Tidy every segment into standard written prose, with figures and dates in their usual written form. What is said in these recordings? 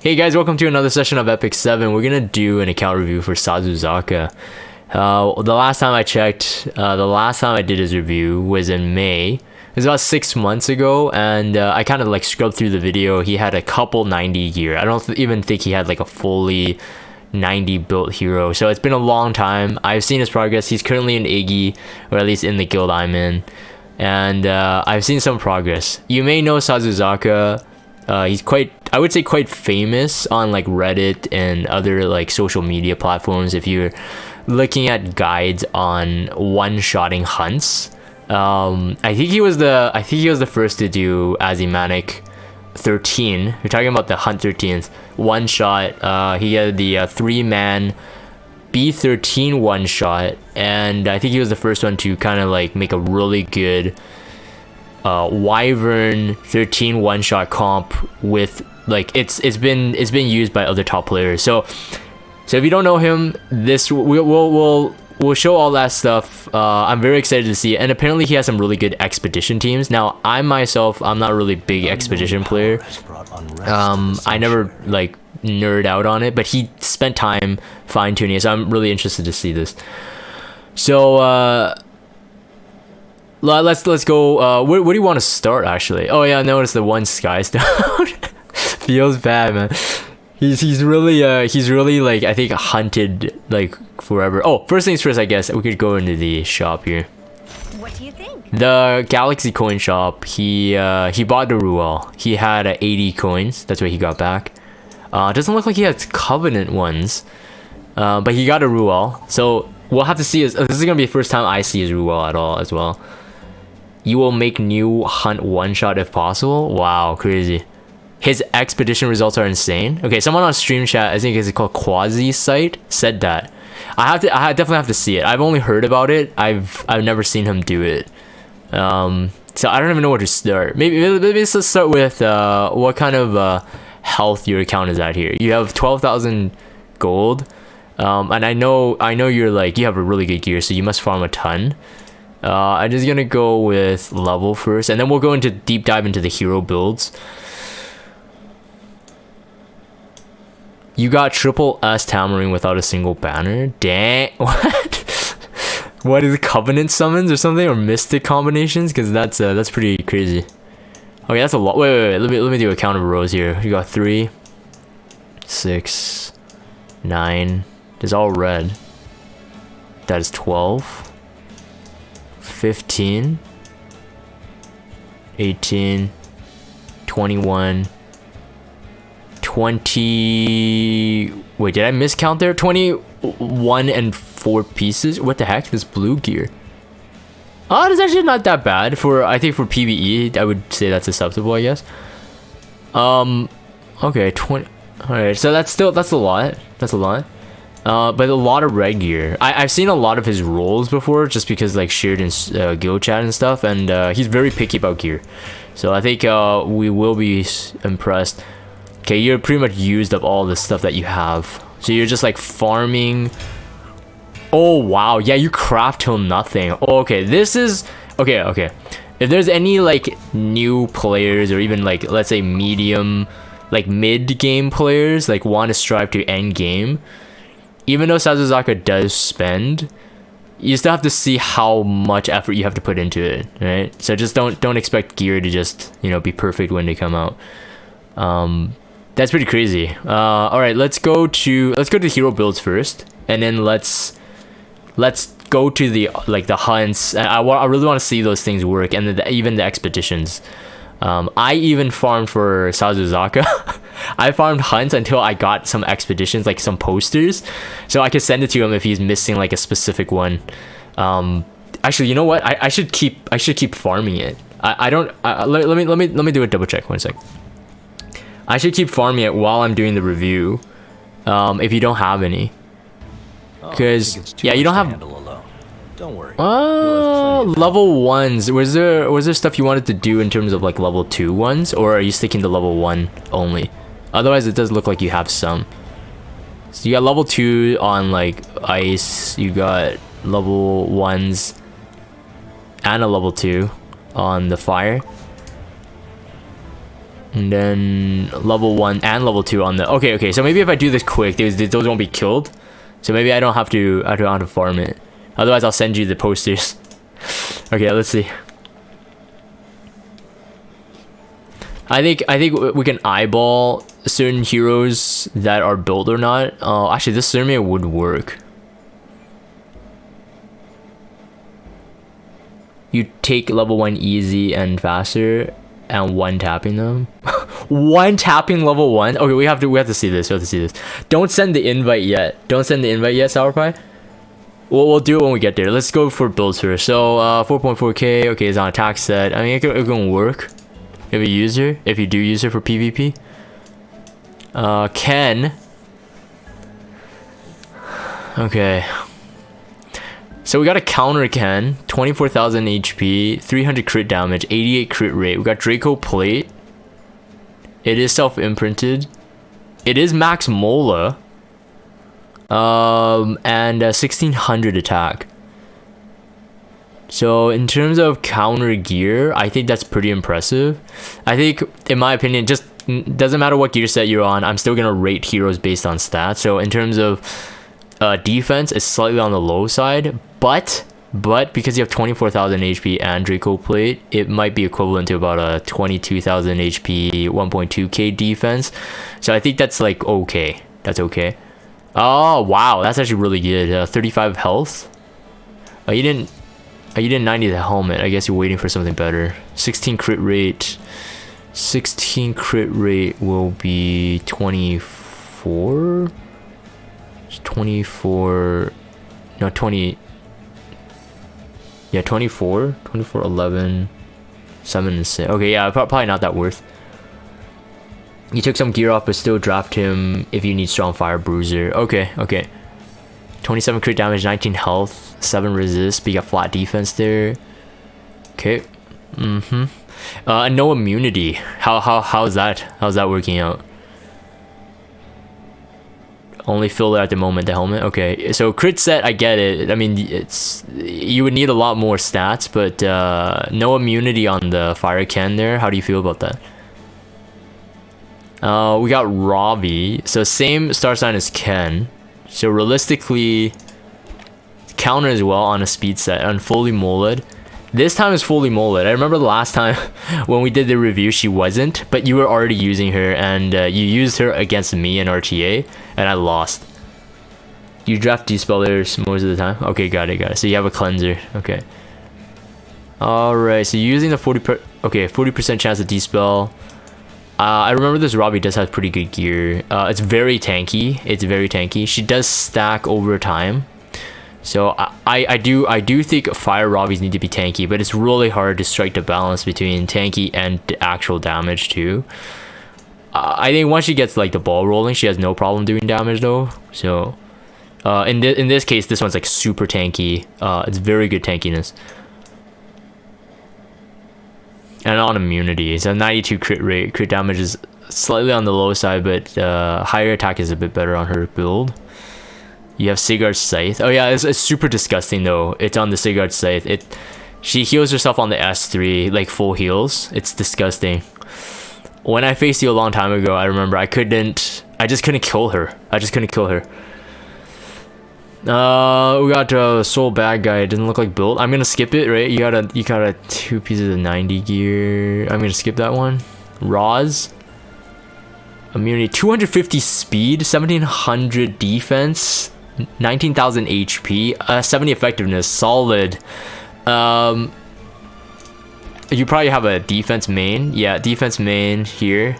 Hey guys, welcome to another session of Epic 7. We're gonna do an account review for Sasuzaka. The last time I checked, the last time I did his review was in May. It was about 6 months ago, and I kind of like scrubbed through the video. He had a couple 90 gear. I don't even think he had like a fully 90 built hero. So it's been a long time. I've seen his progress. He's currently in Iggy, or at least in the guild I'm in. And I've seen some progress. You may know Sasuzaka. He's quite, I would say, quite famous on like Reddit and other like social media platforms if you're looking at guides on one-shotting hunts. I think he was the first to do Azimanic 13. We're talking about the Hunt 13th one shot. He had the 3-man B13 one shot, and I think he was the first one to kind of like make a really good Wyvern 13 one-shot comp with like it's been used by other top players. So if you don't know him, this we'll show all that stuff. I'm very excited to see it, and apparently he has some really good expedition teams. Now I'm not a really big expedition player. I never like nerd out on it, but he spent time fine-tuning it, so I'm really interested to see this. So let's go. Where do you want to start actually? Oh yeah, notice the one sky stone. Feels bad, man. He's really like, I think, hunted like forever. Oh, first things first, I guess we could go into the shop here. What do you think? The Galaxy coin shop. He bought the Ruel. He had 80 coins. That's what he got back. Doesn't look like he has Covenant ones, but he got a Ruel. So we'll have to see. This is gonna be the first time I see his Ruel at all as well. You will make new hunt one shot if possible. Wow, crazy. His expedition results are insane. Okay, someone on stream chat, I think it's called Quasi Site, said that. I definitely have to see it. I've only heard about it. I've never seen him do it. So I don't even know where to start. Maybe let's start with what kind of health your account is at here. You have 12,000 gold, and I know you're like, you have a really good gear, so you must farm a ton. I'm just gonna go with level first, and then we'll go into deep dive into the hero builds. You got triple S Tammering without a single banner. Dang, what? What is Covenant summons or something, or Mystic combinations? Because that's pretty crazy. Okay, that's a lot. Wait. Let me do a count of rows here. You got 3, 6, 9. It's all red. That is 12, 15, 18, 21. 20. Wait, did I miscount there? 21 and 4 pieces. What the heck? This blue gear. Oh, it's actually not that bad for, I think for PVE. I would say that's acceptable, I guess. Okay, 20. All right, so that's a lot. That's a lot. But a lot of red gear. I've seen a lot of his rolls before, just because like shared in guild chat and stuff, and he's very picky about gear. So I think we will be impressed. Okay, you're pretty much used up all the stuff that you have. So you're just like farming. Oh, wow. Yeah, you craft till nothing. Oh, okay, this is... Okay. If there's any like new players, or even like, let's say medium, like mid-game players, like want to strive to end game, even though Sasuzaka does spend, you still have to see how much effort you have to put into it, right? So just don't expect gear to just, you know, be perfect when they come out. That's pretty crazy. All right, let's go to hero builds first, and then let's go to the the hunts. I really want to see those things work, and even the expeditions. I even farmed for Sasuzaka. I farmed hunts until I got some expeditions, like some posters, so I could send it to him if he's missing like a specific one. Actually, you know what? I should keep farming it. Let me do a double check. 1 sec. I should keep farming it while I'm doing the review, if you don't have any. Because yeah, you don't have. Don't worry. Level 1s. Was there stuff you wanted to do in terms of like level 2 ones, or are you sticking to level 1 only? Otherwise, it does look like you have some. So you got level 2 on like ice. You got level 1s and a level 2 on the fire. And then level 1 and level 2 on the... Okay, so maybe if I do this quick, those won't be killed. So maybe I don't have to farm it. Otherwise, I'll send you the posters. Okay, let's see. I think we can eyeball certain heroes that are built or not. Actually, this Surmia would work. You take level 1 easy and faster, and 1 tapping them. 1 tapping level 1. Okay, we have to see this. Don't send the invite yet. Sour Pie. We'll do it when we get there. Let's go for builds first. So 4.4k. Okay, it's on attack set. I mean, it can work if you do use her for PvP. Ken. Okay. So we got a counter Ken, 24,000 HP, 300 crit damage, 88 crit rate. We got Draco Plate. It is self-imprinted. It is max Mola. And 1600 attack. So in terms of counter gear, I think that's pretty impressive. I think, in my opinion, just doesn't matter what gear set you're on, I'm still gonna rate heroes based on stats. So in terms of defense, it's slightly on the low side, but because you have 24,000 HP and Draco Plate, it might be equivalent to about a 22,000 HP 1.2k defense. So I think that's like okay. That's okay. Oh wow, that's actually really good. 35 health. Oh, you didn't 90 the helmet. I guess you're waiting for something better. 16 crit rate. 16 crit rate will be 24. 24. No, 20. Yeah, 24, 11, 7 and 6. Okay, yeah, probably not that worth. You took some gear off, but still draft him if you need strong fire bruiser. Okay. 27 crit damage, 19 health, 7 resist, but you got flat defense there. Okay. And no immunity. How's that working out? Only filler at the moment, the helmet. Okay, so crit set, I get it. I mean, you would need a lot more stats, but no immunity on the fire Ken there. How do you feel about that? We got Ravi, so same star sign as Ken. So realistically, counter as well on a speed set and fully molded. This time is fully molded. I remember the last time when we did the review, she wasn't, but you were already using her, and you used her against me in RTA, and I lost. You draft Dispellers most of the time? Okay, got it. So you have a cleanser. Okay. Alright, so you're using the 40% chance to Dispel. I remember this Robbie does have pretty good gear. It's very tanky. She does stack over time. So I do think fire Robbies need to be tanky, but it's really hard to strike the balance between tanky and actual damage too. I think once she gets like the ball rolling, she has no problem doing damage though. So in this case, this one's like super tanky. It's very good tankiness. And on immunity, so 92 crit rate. Crit damage is slightly on the low side, but higher attack is a bit better on her build. You have Sigurd's Scythe. Oh yeah, it's super disgusting though. It's on the Sigurd's Scythe. She heals herself on the S3, like full heals. It's disgusting. When I faced you a long time ago, I remember I just couldn't kill her. We got Soul Bad Guy. It doesn't look like built. I'm gonna skip it, right? You got a 2 pieces of 90 gear. I'm gonna skip that one. Roz. Immunity, 250 speed, 1700 defense, 19,000 HP, 70 effectiveness, solid. You probably have a defense main. Yeah, defense main here.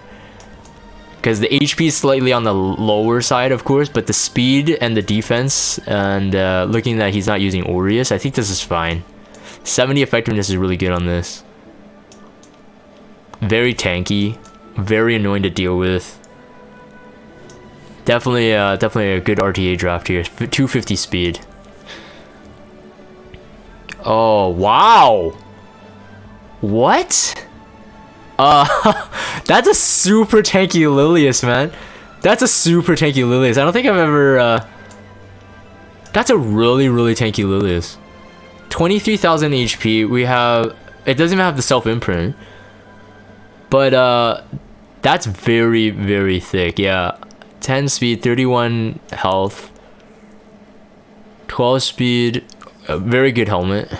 Because the HP is slightly on the lower side, of course, but the speed and the defense, and looking that he's not using Aureus, I think this is fine. 70 effectiveness is really good on this. Very tanky, very annoying to deal with. Definitely a good RTA draft here. 250 speed. Oh wow! What? That's a super tanky Lilius, man. That's a super tanky Lilius. I don't think I've ever. That's a really tanky Lilius. 23,000 HP. We have. It doesn't even have the self imprint, but That's very, very thick. Yeah. 10 speed, 31 health, 12 speed, a very good helmet.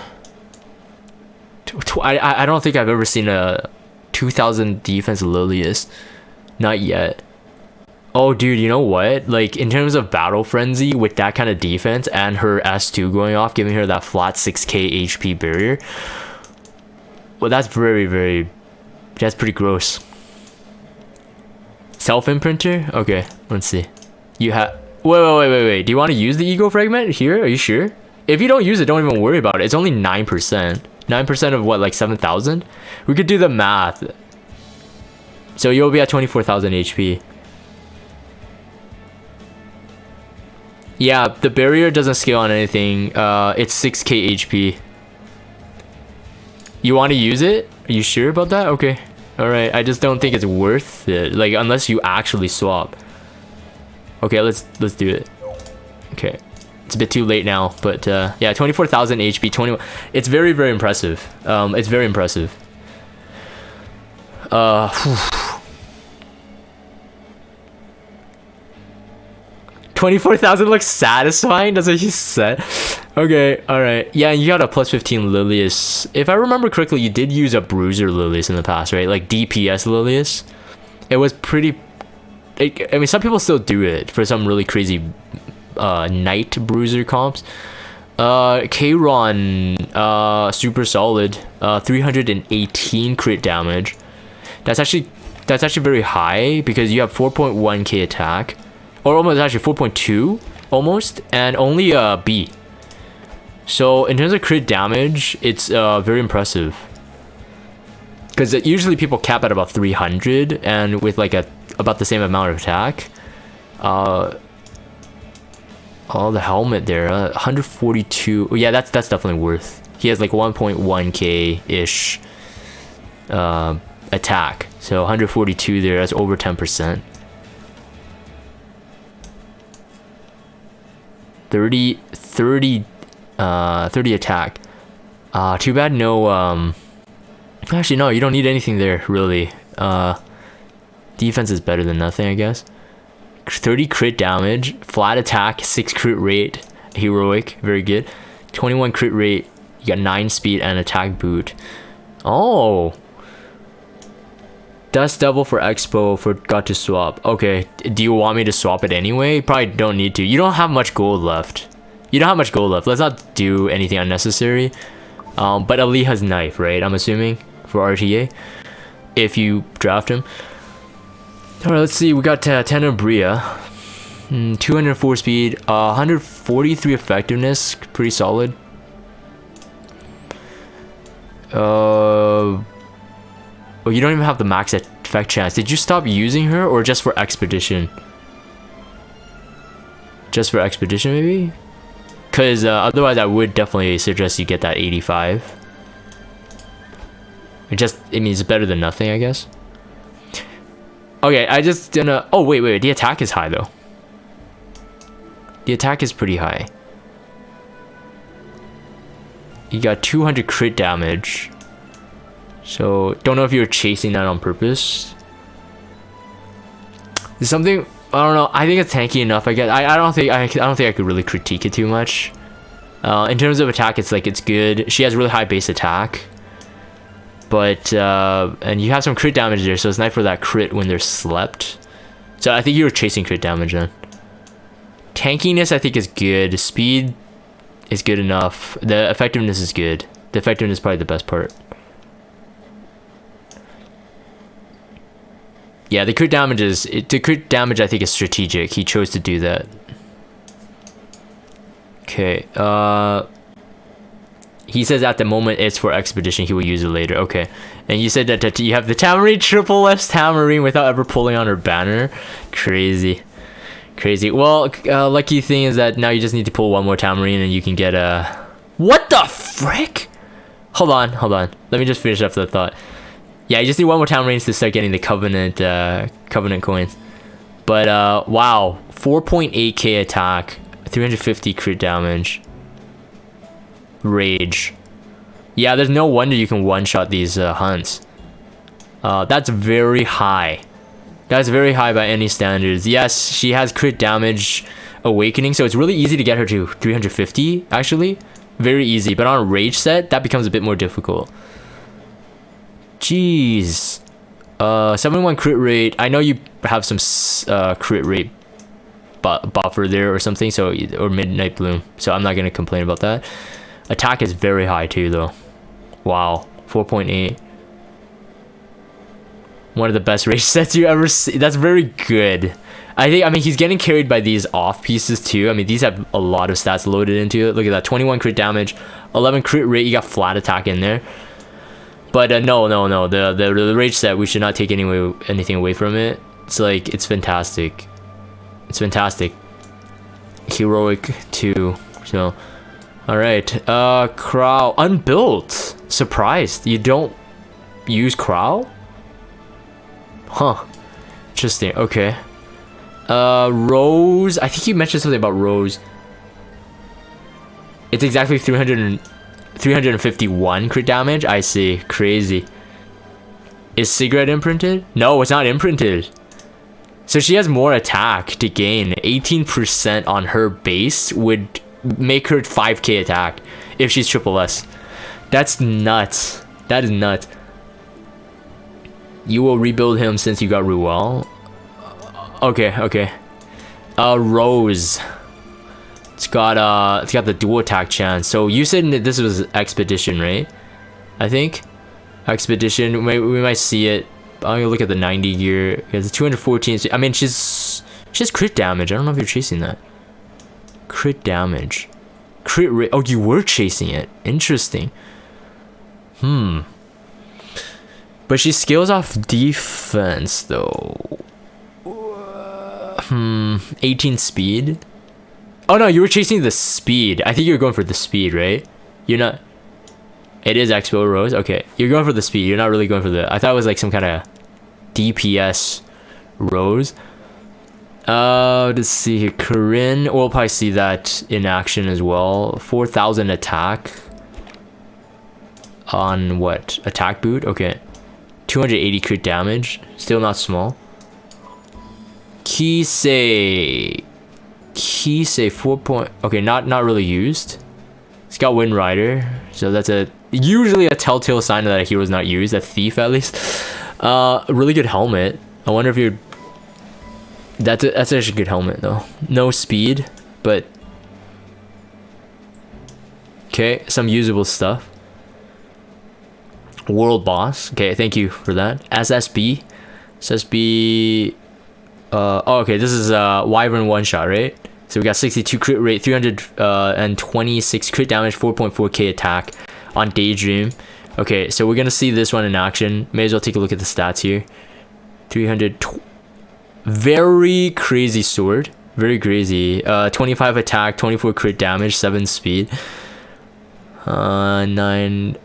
I don't think I've ever seen a 2000 defense Lilius. Not yet. Oh, dude, you know what? Like, in terms of battle frenzy with that kind of defense and her S2 going off, giving her that flat 6k HP barrier. Well, that's very, very... That's pretty gross. Self-imprinter? Okay, let's see. You have... Wait. Do you want to use the ego fragment here? Are you sure? If you don't use it, don't even worry about it. It's only 9%. 9% of what, like 7,000? We could do the math. So you'll be at 24,000 HP. Yeah, the barrier doesn't scale on anything. It's 6k HP. You want to use it? Are you sure about that? Okay. Alright, I just don't think it's worth it. Like, unless you actually swap. Okay, let's do it. Okay. It's a bit too late now, but yeah, 24,000 HP, 21. It's very, very impressive. It's very impressive. 24,000 looks satisfying. That's what you said. Okay, all right. Yeah, you got a plus 15 Lilius. If I remember correctly, you did use a Bruiser Lilius in the past, right? Like DPS Lilius. It was pretty. I mean, some people still do it for some really crazy Knight Bruiser comps. Kron, super solid. 318 crit damage. That's actually very high because you have 4.1k attack. Or almost actually 4.2 almost, and only B. So in terms of crit damage, it's very impressive. Because usually people cap at about 300, and with like about the same amount of attack. Oh, the helmet there, 142. Yeah, that's definitely worth. He has like 1.1k ish attack. So 142 there. That's over 10%. 30 attack. Too bad no actually no, you don't need anything there really. Defense is better than nothing, I guess. 30 crit damage, flat attack, 6 crit rate, heroic, very good. 21 crit rate, you got 9 speed and attack boot. Oh, Dust Devil for Expo, forgot to swap. Okay, do you want me to swap it anyway? Probably don't need to. You don't have much gold left. Let's not do anything unnecessary. But Aliha's knife, right? I'm assuming for RTA, if you draft him. All right, let's see. We got Tenebria, 204 speed, 143 effectiveness, pretty solid. Oh, you don't even have the max effect chance. Did you stop using her or just for expedition? Just for expedition, maybe? Because otherwise, I would definitely suggest you get that 85. It means it's better than nothing, I guess. Okay, I just didn't. Oh, wait. The attack is high, though. The attack is pretty high. You got 200 crit damage. So, don't know if you were chasing that on purpose. There's something, I don't know. I think it's tanky enough. I guess I don't think I could really critique it too much. In terms of attack, it's good. She has really high base attack. But and you have some crit damage there, so it's nice for that crit when they're slept. So I think you were chasing crit damage then. Tankiness I think is good. Speed is good enough. The effectiveness is good. The effectiveness is probably the best part. Yeah, the crit damage I think is strategic. He chose to do that. Okay. He says at the moment it's for expedition. He will use it later. Okay. And you said that you have the Tamarine, triple S Tamarine without ever pulling on her banner. Crazy. Well, lucky thing is that now you just need to pull one more Tamarine and you can get a... What the frick? Hold on. Let me just finish up the thought. Yeah, you just need one more Tamarines to start getting the Covenant coins. But wow, 4.8k attack, 350 crit damage. Rage. Yeah, there's no wonder you can one-shot these hunts. That's very high. That's very high by any standards. Yes, she has crit damage awakening, so it's really easy to get her to 350, actually. Very easy, but on a rage set, that becomes a bit more difficult. Jeez. 71 crit rate. I know you have some crit rate buffer there or something, so or Midnight Bloom, so I'm not gonna complain about that. Attack is very high too, though. Wow, 4.8. One of the best rage sets you ever see. That's very good. I mean, he's getting carried by these off pieces too. I mean, these have a lot of stats loaded into it. Look at that, 21 crit damage, 11 crit rate. You got flat attack in there. But no. The rage set, we should not take anything away from it. It's like, it's fantastic. It's fantastic. Heroic too. So, all right. Crow unbuilt. Surprised you don't use Crow? Huh. Interesting. Okay. Rose. I think you mentioned something about Rose. It's exactly 351 crit damage. I see. Crazy. Is Cigarette imprinted? No, it's not imprinted. So she has more attack to gain. 18% on her base would make her 5k attack if she's triple S. That's nuts. That is nuts. You will rebuild him since you got Ruel. Okay. Rose. It's got the dual attack chance. So you said that this was Expedition, right? I think Expedition. We might see it. I'm gonna look at the 90 gear. It's 214. I mean, she has crit damage. I don't know if you're chasing that. Crit damage. Crit rate. Oh, you were chasing it. Interesting. But she scales off defense though. 18 speed. Oh no, you were chasing the speed. I think you were going for the speed, right? You're not. It is Expo Rose. Okay, you're going for the speed. You're not really going for the. I thought it was like some kind of DPS Rose. Let's see here. Corinne. We'll probably see that in action as well. 4,000 attack. On what? Attack boot? Okay. 280 crit damage. Still not small. Kisei 4 point. Okay, not really used. It's got Wind Rider, so that's usually a telltale sign that a hero's not used. A thief at least. A really good helmet. I wonder if you're. That's actually a good helmet though. No speed, but okay, some usable stuff. World boss. Okay, thank you for that. SSB. Oh, okay, this is Wyvern one shot, right? So we got 62 crit rate, 326 crit damage, 4.4k attack on Daydream. Okay, so we're gonna see this one in action. May as well take a look at the stats here. 300. Very crazy sword. Very crazy. 25 attack, 24 crit damage, 7 speed. 9.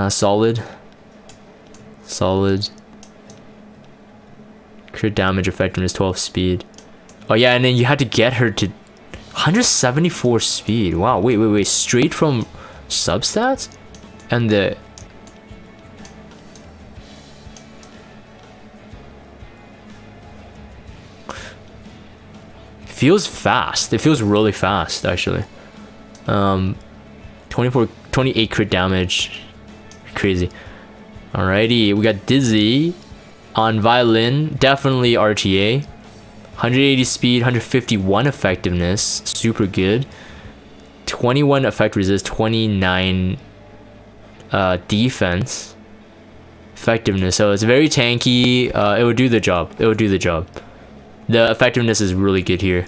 Solid. Crit damage, effectiveness, 12 speed. Oh yeah, and then you had to get her to 174 speed. Wow, wait. Straight from substats? And the... Feels fast. It feels really fast, actually. 28 crit damage. Crazy. Alrighty, we got Dizzy on violin, definitely RTA. 180 speed, 151 effectiveness, super good. 21 effect resist, 29 defense, effectiveness. So it's very tanky. It would do the job. The effectiveness is really good here.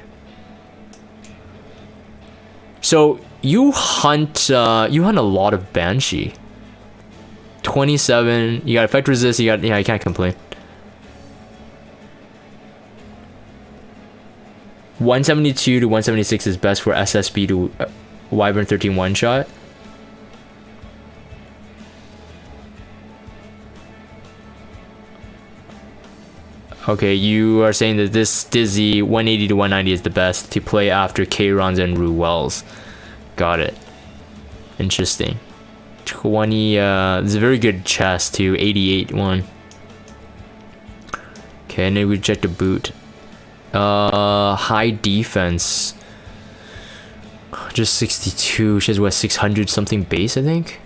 So you hunt a lot of Banshee. 27. You got effect resist. You can't complain. 172 to 176 is best for SSB to Wyvern 13 one shot. Okay, you are saying that this Dizzy 180 to 190 is the best to play after K-Rons and Ruels. Got it. Interesting. 20, this is a very good chest too. 88 one. Okay, and then we reject the boot. High defense. Just 62. She has what, 600 something base, I think.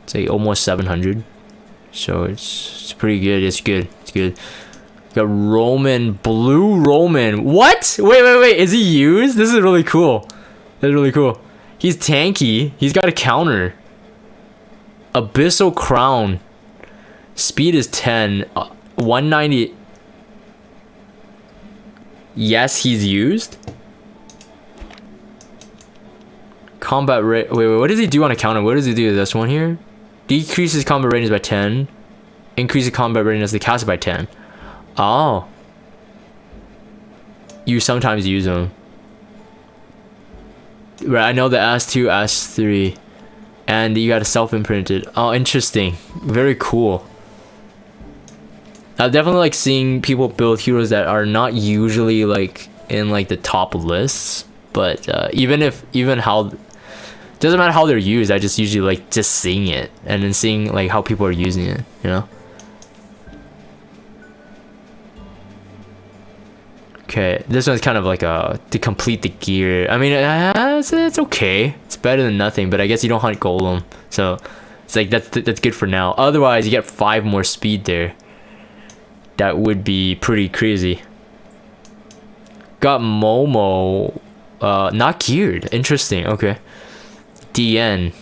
It's like almost 700. So it's pretty good. It's good. It's good. Got Roman, blue Roman. What? Wait. Is he used? This is really cool. That's really cool. He's tanky. He's got a counter. Abyssal Crown. Speed is 10. 190. Yes, he's used. Combat rate. Wait. What does he do on a counter? What does he do? This one here? Decreases combat range by 10. Increases combat range as they cast it by 10. Oh. You sometimes use them. Right, I know the S2, S3. And you got a self-imprinted. Oh, interesting. Very cool. I definitely like seeing people build heroes that are not usually like in like the top lists. But even how... doesn't matter how they're used, I just usually like just seeing it. And then seeing like how people are using it, you know? Okay, this one's kind of like to complete the gear. I mean, it's okay. It's better than nothing, but I guess you don't hunt golem, so it's like that's good for now. Otherwise, you get 5 more speed there. That would be pretty crazy. Got Momo, not geared. Interesting. Okay. DN,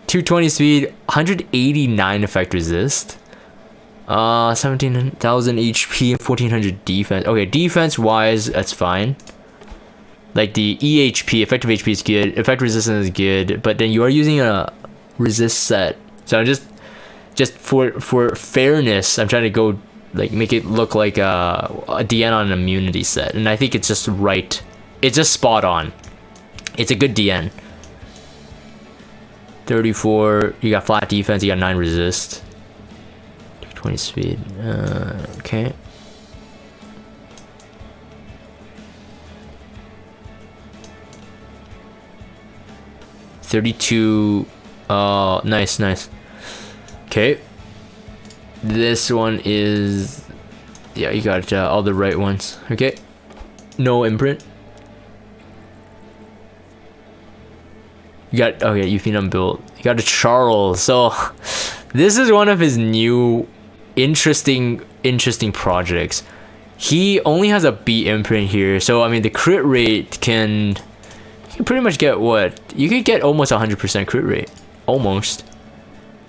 220 speed, 189 effect resist. 17,000 HP and 1400 defense. Okay, defense wise, that's fine. Like the EHP, effective HP is good, effect resistance is good, but then you are using a resist set. So I'm just for fairness, I'm trying to go like make it look like a DN on an immunity set, and I think it's just right. It's just spot on. It's a good DN. 34. You got flat defense. You got 9 resist. 20 speed. Okay. $32. Nice. Okay. This one is... yeah, you got all the right ones. Okay. No imprint. You got... okay, Euphenum built. You got a Charles. So, this is one of his new... interesting projects. He only has a B imprint here, so I mean the crit rate can... you can pretty much get what? You could get almost 100% crit rate. Almost.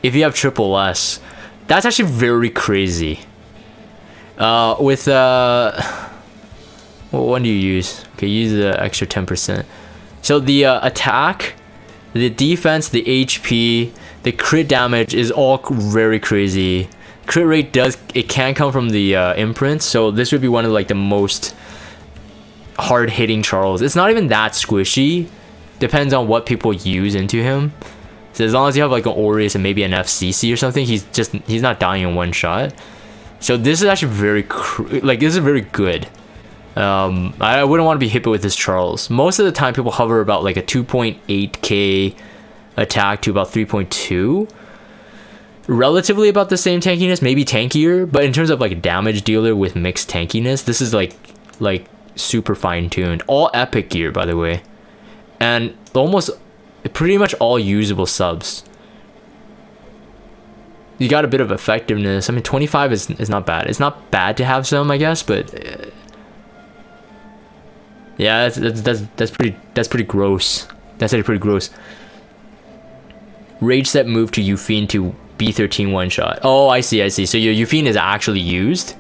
If you have triple S. That's actually very crazy. With what one do you use? Okay, use the extra 10%. So the attack, the defense, the HP, the crit damage is all very crazy. Crit rate can come from the imprint, so this would be one of like the most hard-hitting Charles. It's not even that squishy. Depends on what people use into him. So as long as you have like an Aureus and maybe an FCC or something, he's not dying in one shot. So this is actually very this is very good. I wouldn't want to be hit with this Charles. Most of the time people hover about like a 2.8k attack to about 3.2. Relatively about the same tankiness, maybe tankier, but in terms of like damage dealer with mixed tankiness, this is like super fine-tuned. All epic gear, by the way, and almost pretty much all usable subs. You got a bit of effectiveness. I mean, 25 is not bad. It's not bad to have some, I guess, but yeah, that's pretty gross. That's actually pretty gross. Rage set move to Euphene to B13 one shot. Oh, I see. So your Euphene is actually used.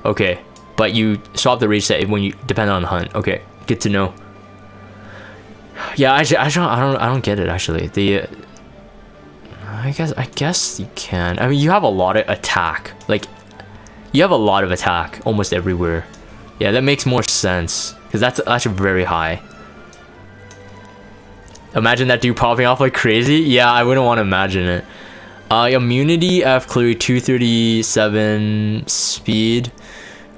Okay, but you swap the rage set when you depend on the hunt. Okay, good to know. Yeah, I don't get it actually. The I guess you can. I mean, you have a lot of attack. Like, you have a lot of attack almost everywhere. Yeah, that makes more sense because that's actually very high. Imagine that dude popping off like crazy. Yeah, I wouldn't want to imagine it. Immunity, F clearly 237 speed.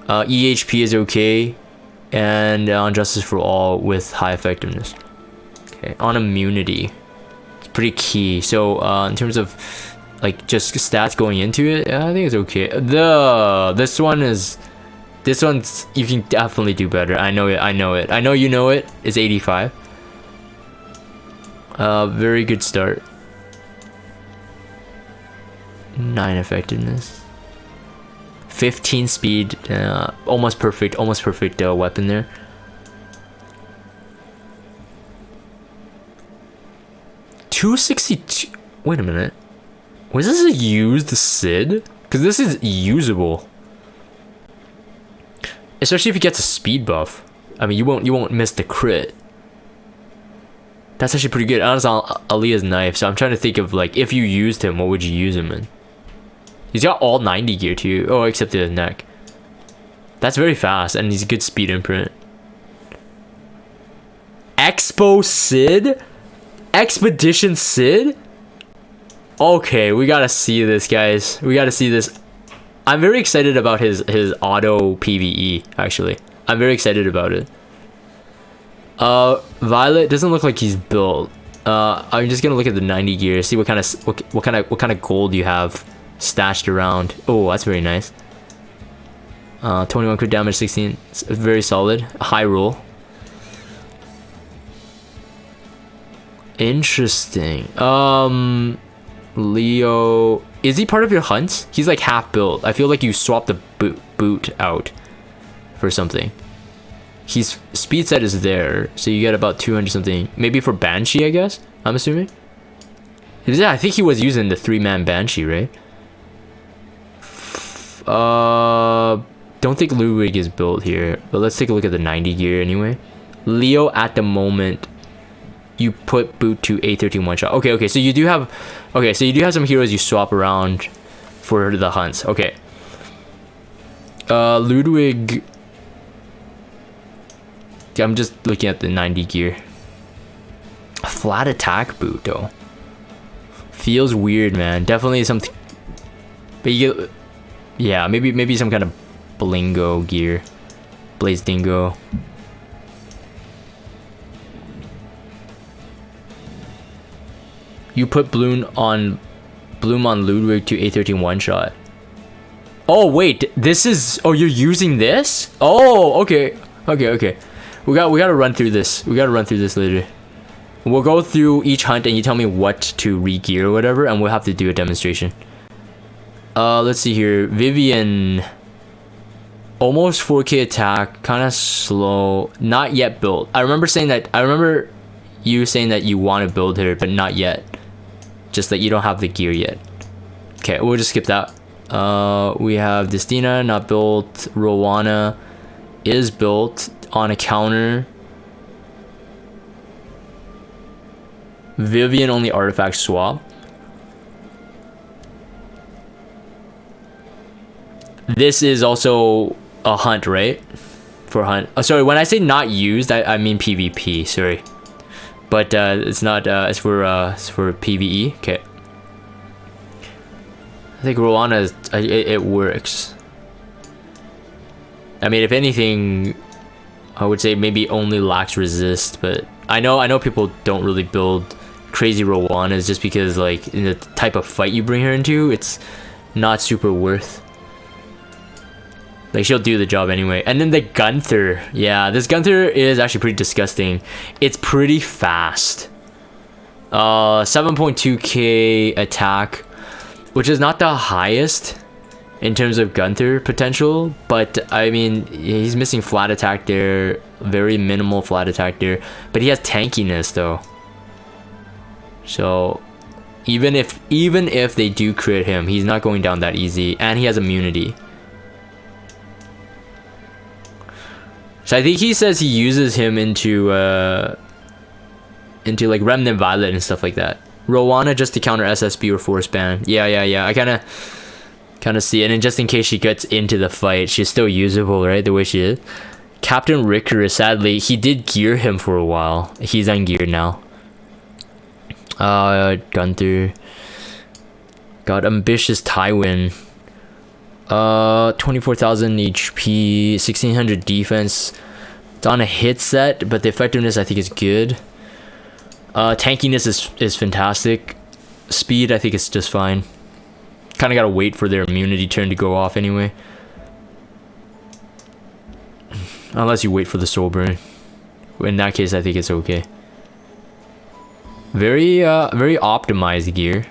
EHP is okay, and on Justice for All with high effectiveness. Okay, on immunity, it's pretty key. So in terms of like just stats going into it, yeah, I think it's okay. This one's you can definitely do better. I know it. I know you know it. It's 85. Very good start. 9 effectiveness. 15 speed. Almost perfect weapon there. $262. Wait a minute. Was this a used Sid? Because this is usable. Especially if he gets a speed buff. I mean, you won't miss the crit. That's actually pretty good. And it's on Aaliyah's knife, so I'm trying to think of like if you used him, what would you use him in? He's got all 90 gear too. Oh, except the neck. That's very fast, and he's a good speed imprint. Expo Sid? Expedition Sid? Okay, we gotta see this, guys. We gotta see this. I'm very excited about his auto PVE, actually. I'm very excited about it. Violet doesn't look like he's built. I'm just gonna look at the 90 gear, see what kind of gold you have stashed around. Oh, that's very nice. 21 crit damage, 16. It's very solid. High roll. Interesting. Leo, is he part of your hunts? He's like half built. I feel like you swapped the boot out for something. He's speed set is there, so you get about 200 something. Maybe for Banshee, I guess. I'm assuming. Yeah, I think he was using the 3-man Banshee, right? Don't think Ludwig is built here, but let's take a look at the 90 gear anyway. Leo at the moment. You put boot to A13 one shot. Okay, so you do have some heroes you swap around for the hunts. Okay. Ludwig. I'm just looking at the 90 gear. Flat attack boot though. Feels weird, man. Definitely something. But you get, yeah, maybe some kind of blingo gear. Blaze dingo. You put Bloom on Ludwig to A13 one shot. Oh wait, this is, oh, you're using this? Oh, okay. We gotta run through this. We gotta run through this later. We'll go through each hunt and you tell me what to re-gear or whatever, and we'll have to do a demonstration. Let's see here. Vivian, almost 4k attack, kind of slow, not yet built. I remember you saying that you want to build her, but not yet. Just that you don't have the gear yet. Okay, we'll just skip that. We have Destina, not built. Rowana is built on a counter. Vivian only artifact swap. This is also a hunt, right? For hunt. Oh, sorry, when I say not used, I mean PvP. Sorry, but it's not. It's for PVE. Okay. I think Rowana it works. I mean, if anything, I would say maybe only lacks resist, but I know people don't really build crazy Rowanas just because, like, in the type of fight you bring her into, it's not super worth. Like, she'll do the job anyway. And then the Gunther. Yeah, this Gunther is actually pretty disgusting. It's pretty fast. 7.2k attack, which is not the highest in terms of Gunther potential, but I mean, he's missing flat attack there, very minimal flat attack there, but he has tankiness though. So even if they do crit him, he's not going down that easy, and he has immunity. So I think he says he uses him into like Remnant Violet and stuff like that. Rowana just to counter SSB or Force Ban. Yeah. I kind of see it. And just in case she gets into the fight, she's still usable, right? The way she is. Captain Ricker, sadly, he did gear him for a while. He's ungeared now. Gunther. Got Ambitious Tywin. 24,000 HP, 1600 defense. It's on a hit set, but the effectiveness I think is good. Tankiness is fantastic. Speed I think is just fine. Kind of gotta wait for their immunity turn to go off anyway. Unless you wait for the soul burn. In that case, I think it's okay. Very optimized gear.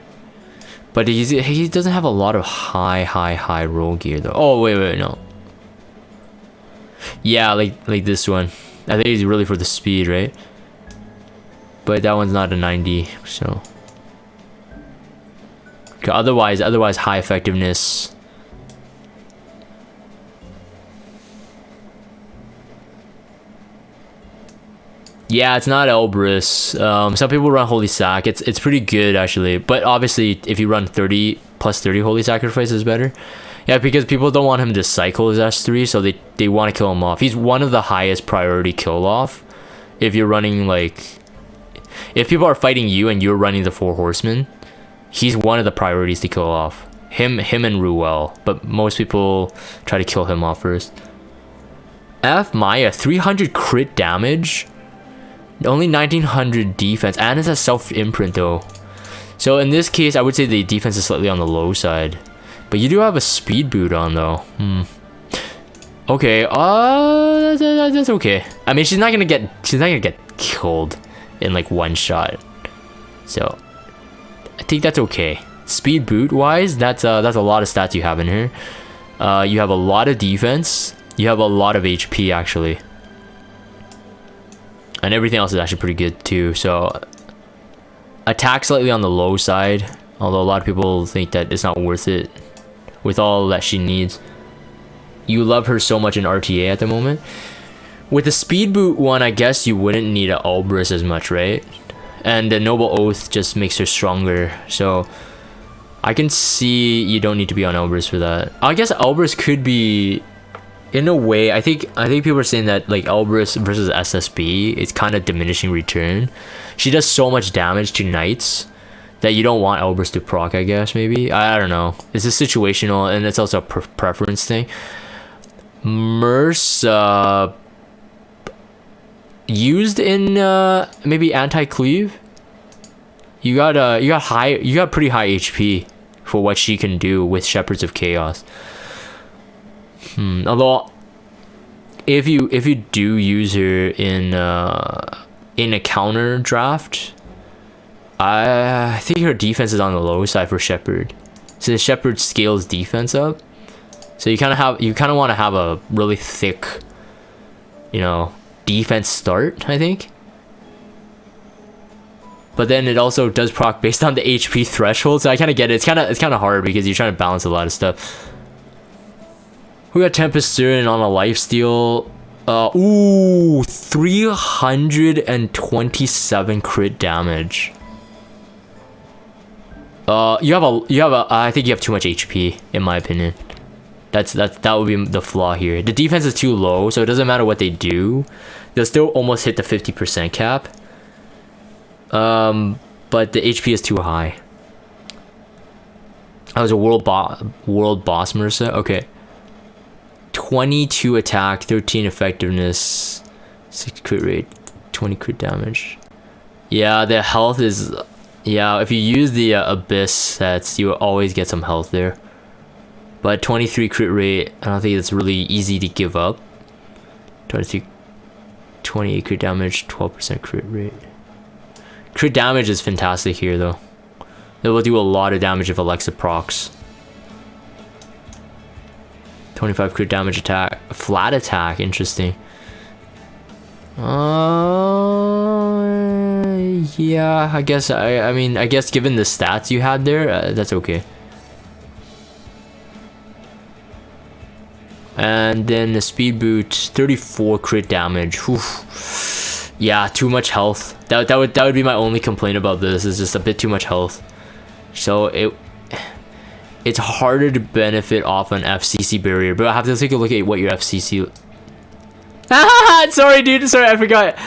But he doesn't have a lot of high roll gear though. Oh, wait, no. Yeah, like this one. I think he's really for the speed, right? But that one's not a 90, so. Okay, otherwise high effectiveness. Yeah, it's not Elbrus. Some people run Holy Sac. It's pretty good actually, but obviously if you run 30 plus 30 Holy Sacrifice is better. Yeah, because people don't want him to cycle his S3, so they want to kill him off. He's one of the highest priority kill off. If you're running like, if people are fighting you and you're running the 4 horsemen, he's one of the priorities to kill off. Him and Ruel, but most people try to kill him off first. F Maya, 300 crit damage. Only 1900 defense, and it's a self-imprint though. So in this case, I would say the defense is slightly on the low side. But you do have a speed boot on though. Okay, that's okay. I mean, she's not gonna get killed in like one shot. So I think that's okay. Speed boot wise, that's a lot of stats you have in here. You have a lot of defense. You have a lot of HP actually. And everything else is actually pretty good too. So attack slightly on the low side, although a lot of people think that it's not worth it with all that she needs. You love her so much in RTA at the moment. With the speed boot one, I guess you wouldn't need an Elbrus as much, right? And the Noble Oath just makes her stronger. So I can see you don't need to be on Elbrus for that. I guess Elbrus could be, in a way, I think people are saying that like Elbrus versus SSB, it's kind of diminishing return. She does so much damage to knights that you don't want Elbrus to proc, I guess, maybe. I don't know. It's a situational, and it's also a preference thing. Merce, used in maybe anti-cleave. You got pretty high HP for what she can do with Shepherds of Chaos. Although if you do use her in a counter draft, I think her defense is on the low side for Shepherd. So the Shepherd scales defense up. So you kind of want to have a really thick, you know, defense start, I think. But then it also does proc based on the HP threshold, so I kind of get it. It's kind of hard because you're trying to balance a lot of stuff. We got Tempest Siren on a lifesteal. Ooh, 327 crit damage. You have a. I think you have too much HP, in my opinion. That would be the flaw here. The defense is too low, so it doesn't matter what they do. They'll still almost hit the 50% cap. But the HP is too high. I was a world boss Merca. Okay. 22 attack, 13 effectiveness, 6 crit rate, 20 crit damage. Yeah, the health is. Yeah, if you use the Abyss sets, you will always get some health there. But 23 crit rate, I don't think it's really easy to give up. 28 crit damage, 12% crit rate. Crit damage is fantastic here though. It will do a lot of damage if Alexa procs. 25 crit damage attack. Flat attack, interesting. Yeah, I guess, I mean, I guess given the stats you had there, that's okay. And then the speed boot, 34 crit damage. Oof. Yeah, too much health. That would be my only complaint about this, is just a bit too much health. So it's harder to benefit off an FCC barrier, but I have to take a look at what your FCC. Sorry, dude. Sorry, I forgot.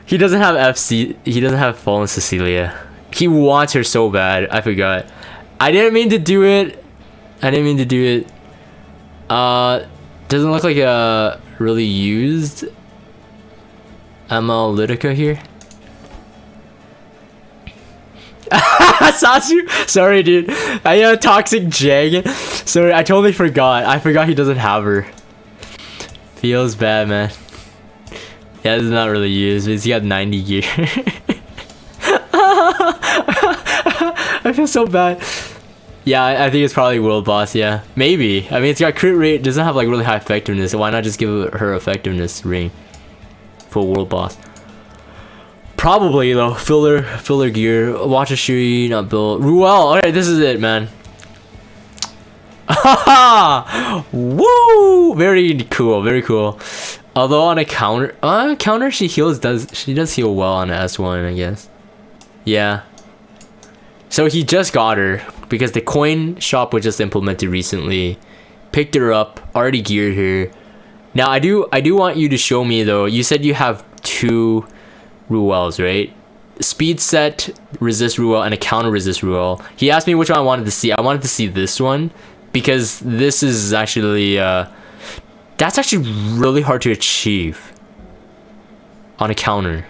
He doesn't have FC. He doesn't have Fallen Cecilia. He wants her so bad. I forgot. I didn't mean to do it. Doesn't look like a really used Analytica here. Sasu, sorry, dude. I toxic Jag. Sorry, I totally forgot. I forgot he doesn't have her. Feels bad, man. Yeah, this is not really used. He's got 90 gear. I feel so bad. Yeah, I think it's probably world boss. Yeah, maybe. I mean, it's got crit rate. Doesn't have like really high effectiveness. So why not just give her effectiveness ring for world boss? Probably though. Filler gear. Watch a Shuri, not build. Ruel. Alright, this is it, man. Woo! Very cool. Very cool. Although on a counter, she does heal well on S1, I guess. Yeah. So he just got her because the coin shop was just implemented recently. Picked her up, already geared her. Now I do want you to show me though. You said you have 2 Ruels, right? Speed set resist Ruel and a counter resist Ruel. He asked me which one I wanted to see. I wanted to see this one because this is actually that's actually really hard to achieve on a counter.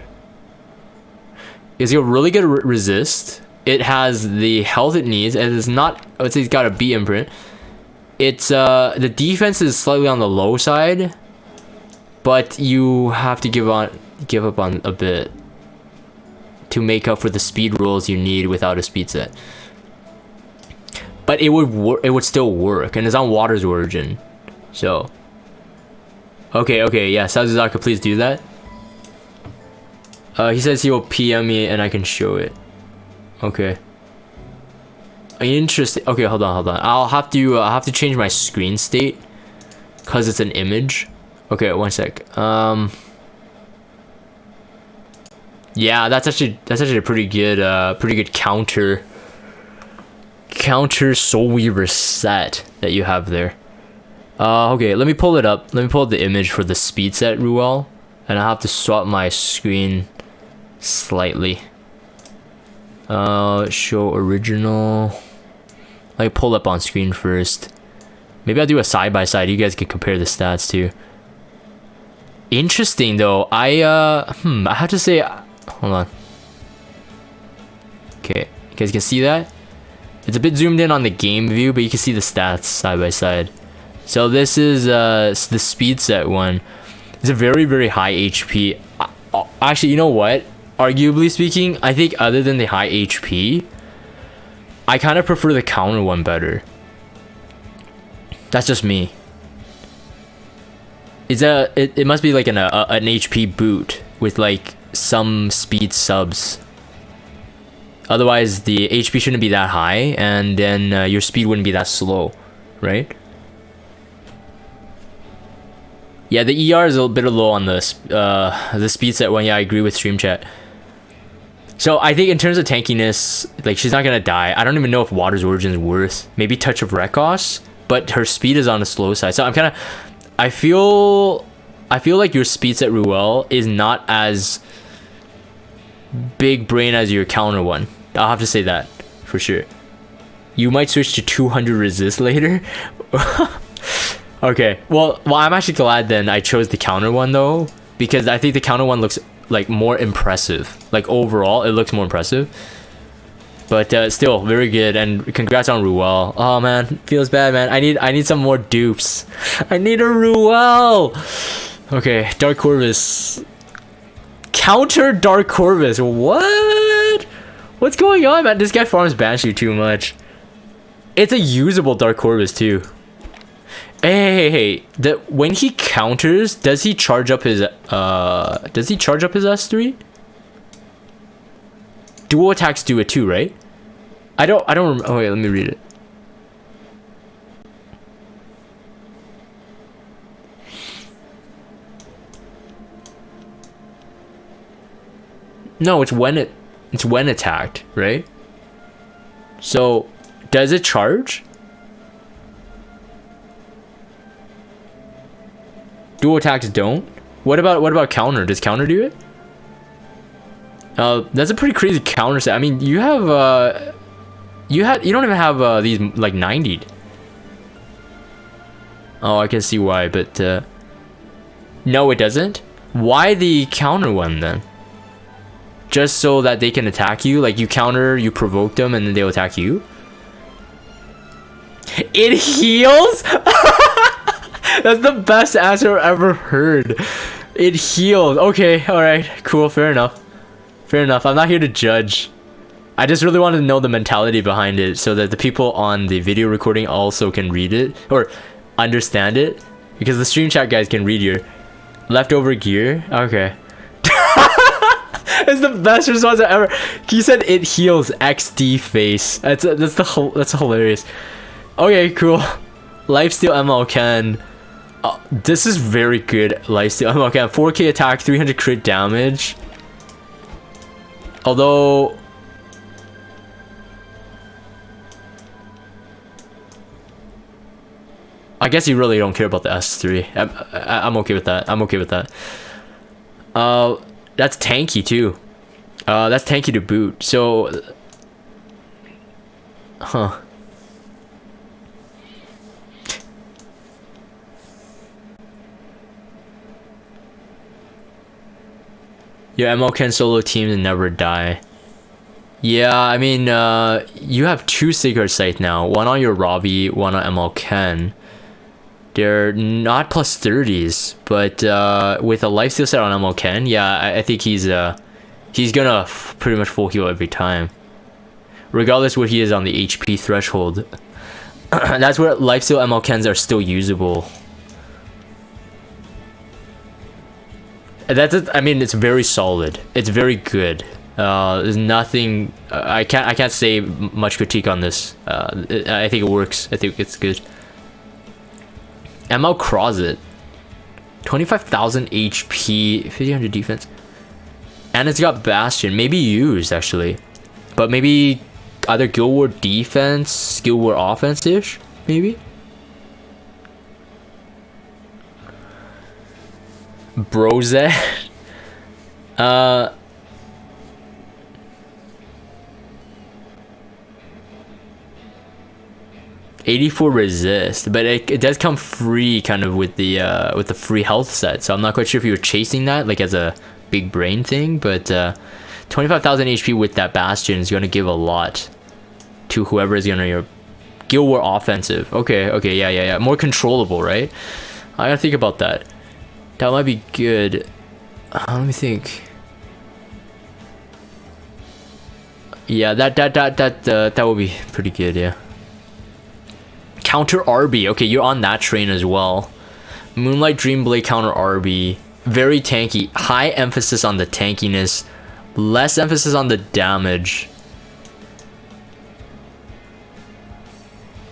It's got really good resist. It has the health it needs, and it's not. I would say it's got a B imprint. It's the defense is slightly on the low side, but you have to give up on a bit to make up for the speed rolls you need without a speed set. But it would still work, and it's on Water's Origin, so. Okay, yeah, Sasuzaka, please do that. He says he will PM me and I can show it. Okay. Interesting. Okay, hold on. I'll have to change my screen state because it's an image. Okay, one sec. Yeah, that's actually a pretty good counter Soul Weaver set that you have there. Okay, let me pull it up. Let me pull up the image for the speed set Ruel, and I have to swap my screen slightly. Show original. Let me pull up on screen first. Maybe I'll do a side by side. You guys can compare the stats too. Interesting though. I have to say, hold on. Okay, you guys can see that? It's a bit zoomed in on the game view, but you can see the stats side by side. So this is the speed set one. It's a very, very high HP. Actually, you know what? Arguably speaking, I think other than the high HP, I kind of prefer the counter one better. That's just me. It must be like an HP boot with like some speed subs. Otherwise, the HP shouldn't be that high, and then your speed wouldn't be that slow, right? Yeah, the ER is a bit low on the speed set one. Yeah, I agree with stream chat. So I think in terms of tankiness, like she's not gonna die. I don't even know if Water's Origin is worth. Maybe Touch of Rekos, but her speed is on the slow side. So I feel like your speed set Ruel is not as big brain as your counter one. I'll have to say that for sure. You might switch to 200 resist later. Okay, well, I'm actually glad then I chose the counter one though, because I think the counter one looks like more impressive. Like overall, it looks more impressive. But still very good, and congrats on Ruel. Oh man, feels bad, man. I need some more dupes. I need a Ruel. Okay, Dark Corvus. Counter Dark Corvus. What? What's going on, man? This guy farms Banshee too much. It's a usable Dark Corvus too. Hey. When he counters, does he charge up his S3? Dual attacks do it too, right? I don't remember. Oh wait, let me read it. No, it's when attacked, right? So, does it charge? Dual attacks don't. What about counter? Does counter do it? That's a pretty crazy counter set. I mean, you have you don't even have these like 90'd. Oh, I can see why, but no, it doesn't. Why the counter one then? just so that they can attack you. Like you counter, you provoke them, and then they'll attack you. It heals? That's the best answer I've ever heard. It heals. Okay, alright, cool, fair enough. Fair enough. I'm not here to judge. I just really wanted to know the mentality behind it so that the people on the video recording also can read it or understand it. Because the stream chat guys can read your leftover gear. Okay. It's the best response I ever. He said it heals XD face. That's hilarious. Okay, cool. Lifesteal ML can. This is very good. Lifesteal ML can 4k attack, 300 crit damage. Although I guess you really don't care about the S3. I'm okay with that. I'm okay with that. That's tanky too. That's tanky to boot. So, huh? Your ML can solo teams and never die. Yeah, I mean, you have 2 Sigurd Scythe now. One on your Robbie, one on ML Ken. They're not plus 30s, but with a lifesteal set on ML Ken, yeah, I think he's gonna pretty much full heal every time, regardless what he is on the HP threshold. That's where lifesteal ML Kens are still usable. That's it. I mean, it's very solid. It's very good. There's nothing. I can't say much critique on this. I think it works. I think it's good. ML Crozet, 25,000 HP, 1500 defense, and it's got Bastion. Maybe used actually, but maybe either Guild War defense, Guild War offense ish, maybe. Brozet, 84 resist, but it does come free kind of with the free health set, so I'm not quite sure if you were chasing that like as a big brain thing, but 25,000 HP with that Bastion is going to give a lot to whoever is going to your Guild War offensive. Okay, yeah, more controllable, right? I gotta think about that. That might be good. Let me think. Yeah, that would be pretty good, yeah. Counter RB. Okay, you're on that train as well. Moonlight Dreamblade counter RB. Very tanky. High emphasis on the tankiness. Less emphasis on the damage.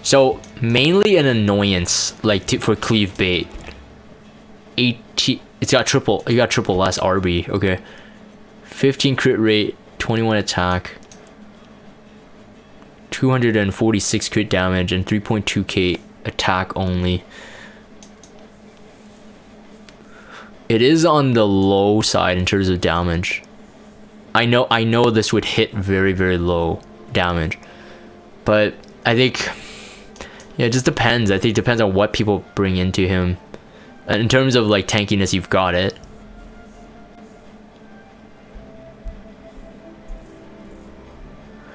So, mainly an annoyance, like for cleave bait. 80. It's got triple. You got triple less RB. Okay. 15 crit rate. 21 attack. 246 crit damage and 3.2k attack only. It is on the low side in terms of damage. I know this would hit very, very low damage, but I think, yeah, it just depends. I think it depends on what people bring into him. And in terms of like tankiness, you've got it.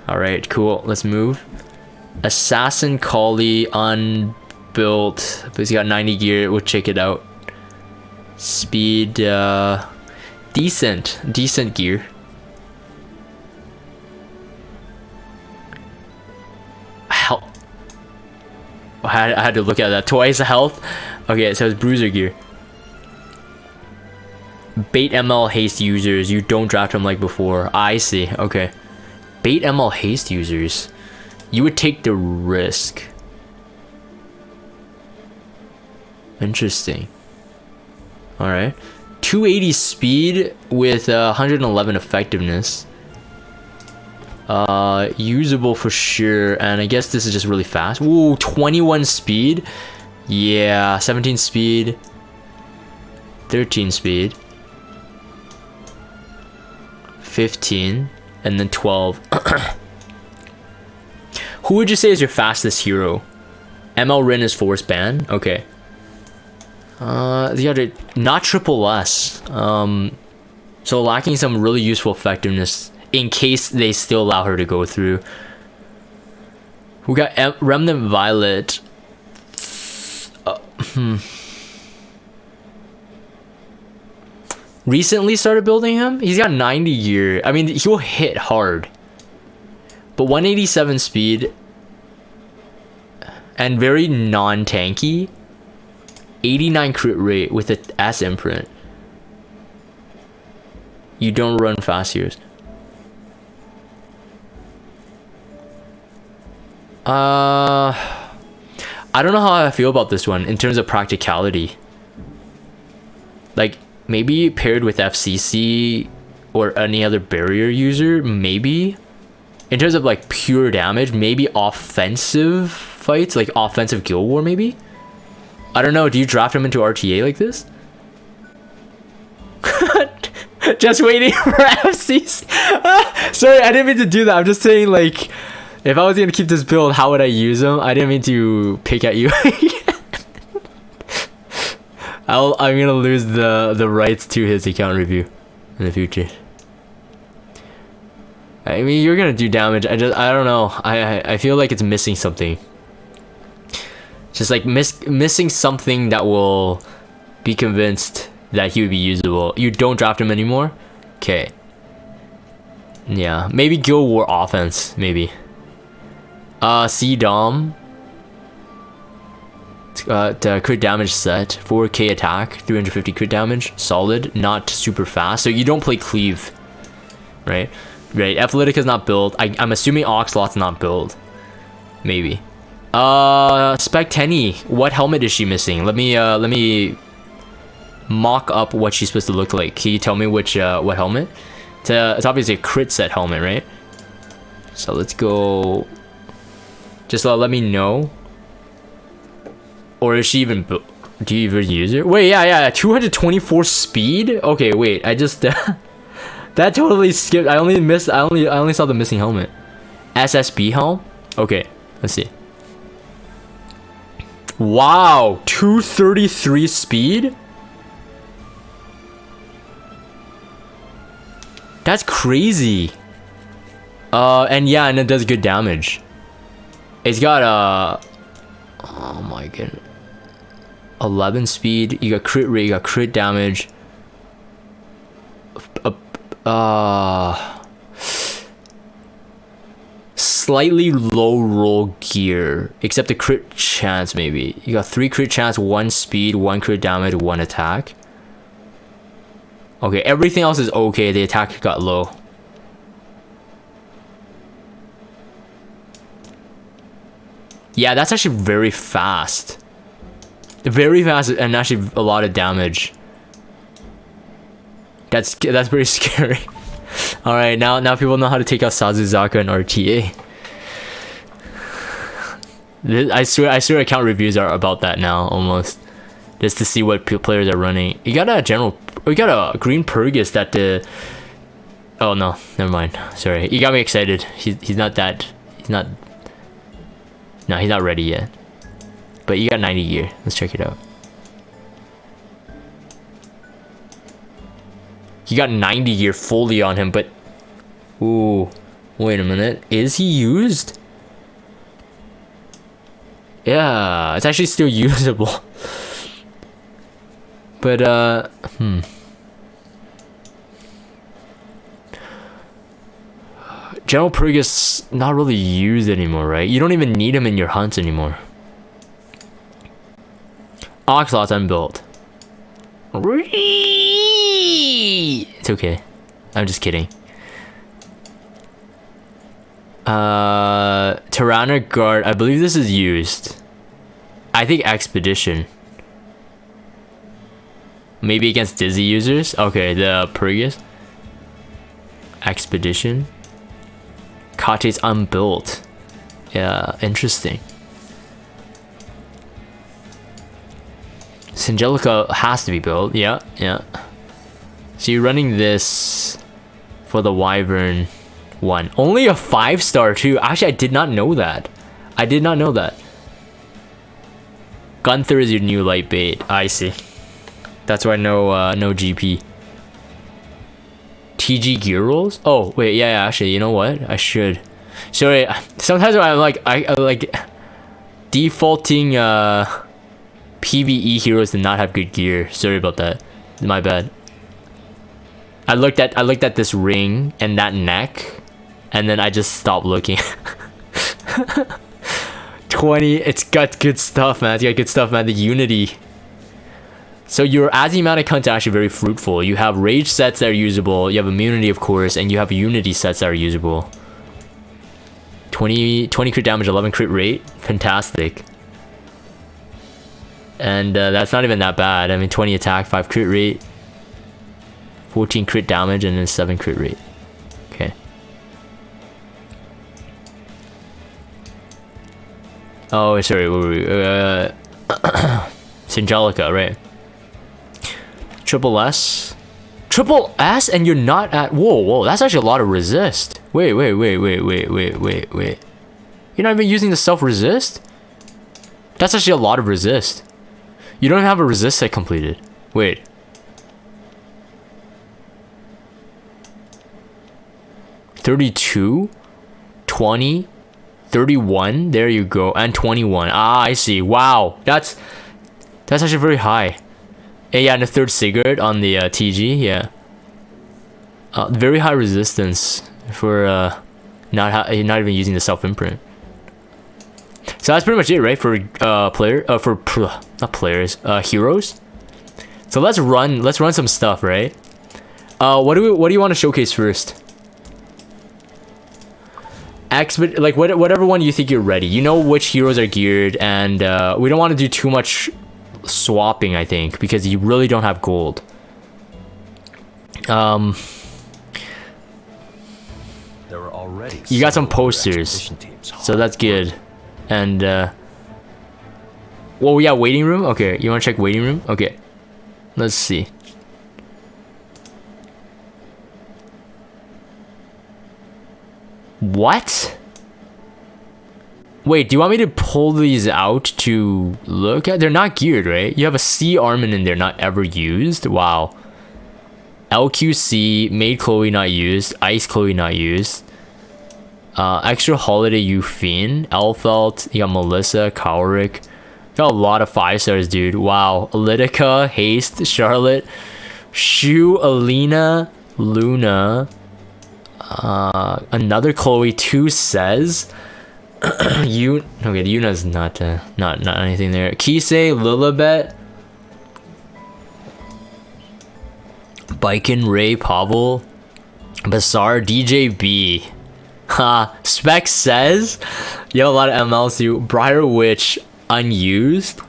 Alright, cool. Let's move. Assassin Collie unbuilt, but he's got 90 gear. We'll check it out. Speed, decent gear. Health. I had to look at that. Twice the health. Okay, so it's bruiser gear. Bait ML haste users. You don't draft them like before. I see. Okay. Bait ML haste users. You would take the risk. Interesting. Alright. 280 speed with 111 effectiveness. Usable for sure. And I guess this is just really fast. Ooh, 21 speed. Yeah, 17 speed. 13 speed. 15. And then 12. Who would you say is your fastest hero? ML Rin is force ban. Okay. The other, not triple S. So lacking some really useful effectiveness in case they still allow her to go through. We got Remnant Violet. Recently started building him. He's got 90 gear. I mean, he'll hit hard. But 187 speed. And very non-tanky. 89 crit rate with a S imprint. You don't run fast here. I don't know how I feel about this one in terms of practicality. Like, maybe paired with FCC or any other barrier user, maybe. In terms of like pure damage, maybe offensive fights, like offensive Guild War, maybe. I don't know. Do you draft him into RTA like this? Just waiting for FCC. Sorry, I didn't mean to do that. I'm just saying, like, if I was gonna keep this build, how would I use him? I didn't mean to pick at you. I'm gonna lose the rights to his account review in the future. I mean, you're gonna do damage. I don't know. I feel like it's missing something. Just like missing something that will be convinced that he would be usable. You don't draft him anymore? Okay. Yeah, maybe Guild War offense, maybe. C-Dom. The crit damage set, 4k attack, 350 crit damage, solid, not super fast. So you don't play cleave, right? Right. Athletic is not built. I'm assuming Oxlot's not built. Maybe. Spec Tenny. What helmet is she missing? Let me mock up what she's supposed to look like. Can you tell me which what helmet? It's obviously a crit set helmet, right? So let's go. Just let me know. Or is she even? Do you even use her? Wait, yeah, 224 speed. Okay, wait. I just that totally skipped. I only saw the missing helmet. SSB helm. Okay, let's see. Wow, 233 speed. That's crazy. And yeah, and it does good damage. It's got oh my goodness. 11 speed, you got crit rate, you got crit damage. Slightly low roll gear, except the crit chance maybe. You got 3 crit chance, 1 speed, 1 crit damage, 1 attack. Okay, everything else is okay. The attack got low. Yeah, that's actually very fast. Very fast and actually a lot of damage. That's pretty scary. All right, now people know how to take out Sasuzaka and RTA. I swear account reviews are about that now almost. Just to see what players are running. You got a general. We got a green Purgus that the. Oh no, never mind. Sorry, you got me excited. He's not that. He's not. No, he's not ready yet. But you got 90 gear. Let's check it out. You got 90 gear fully on him, but... Ooh. Wait a minute. Is he used? Yeah, it's actually still usable. But, General Purgus not really used anymore, right? You don't even need him in your hunts anymore. Oxlot's unbuilt. It's okay. I'm just kidding. Tirana Guard. I believe this is used. I think Expedition. Maybe against Dizzy users? Okay, the Purgus. Expedition. Kate's unbuilt. Yeah, interesting. Singelica has to be built. Yeah. So you're running this for the Wyvern one. Only a 5-star too. Actually, I did not know that. Gunther is your new light bait. I see. That's why no GP. TG gear rolls? Oh wait, yeah, actually, you know what? I should. Sorry, sometimes I'm like I like defaulting PVE heroes to not have good gear. Sorry about that. My bad. I looked at this ring and that neck, and then I just stopped looking. 20. It's got good stuff, man. It's got good stuff, man. The Unity. So your Azimanic Hunt's actually very fruitful. You have rage sets that are usable. You have immunity, of course, and you have Unity sets that are usable. 20 crit damage, 11 crit rate. Fantastic. And that's not even that bad. I mean, 20 attack, 5 crit rate, 14 crit damage, and then 7 crit rate. Okay. Oh, sorry. What were we? Singelica, right? Triple S, and you're not at. Whoa! That's actually a lot of resist. Wait. You're not even using the self resist. That's actually a lot of resist. You don't even have a resist set completed. Wait. $32, $20, $31. There you go, and $21. Ah, I see. Wow, that's actually very high. Yeah, and the third cigarette on the TG. Yeah. Very high resistance for not even using the self imprint. So that's pretty much it, right? For heroes. So let's run some stuff, right? What do you want to showcase first? Like whatever one you think you're ready. You know which heroes are geared, and we don't want to do too much swapping, I think, because you really don't have gold. There were already you got some posters, so that's good. And well, yeah, waiting room. Okay, you want to check waiting room? Okay, let's see. What? Wait, do you want me to pull these out to look at? They're not geared, right? You have a C Armin in there, not ever used. Wow. LQC, Maid Chloe not used, Ice Chloe not used. Extra Holiday Ufine, Elfelt, you got Melissa, Cowrick. Got a lot of 5 stars, dude. Wow. Elitica, Haste, Charlotte, Shu, Alina, Luna. Another Chloe, 2 says. Okay, Yuna's not anything there. Kisei, Lilibet, Biken, Ray, Pavel, Bassar, DJB. Spec says you have a lot of MLs too. Briar Witch, unused.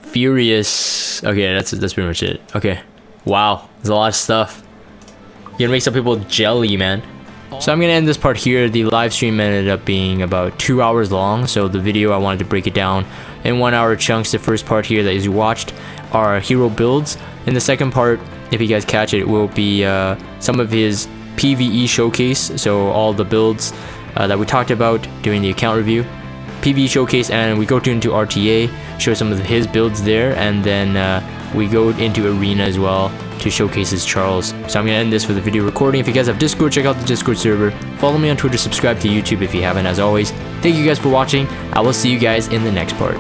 Furious. Okay, that's pretty much it. Okay. Wow, there's a lot of stuff. You're gonna make some people jelly, man. So I'm gonna end this part here. The live stream ended up being about 2 hours long, so the video I wanted to break it down in 1 hour chunks. The first part here that you watched are hero builds. In the second part, if you guys catch it, will be some of his PVE showcase. So all the builds that we talked about during the account review, PVE showcase, and we go into RTA, show some of his builds there, and then we go into arena as well to showcase his Charles. So I'm gonna end this for the video recording. If you guys have Discord, check out the Discord server. Follow me on Twitter, subscribe to YouTube if you haven't. As always, thank you guys for watching. I will see you guys in the next part.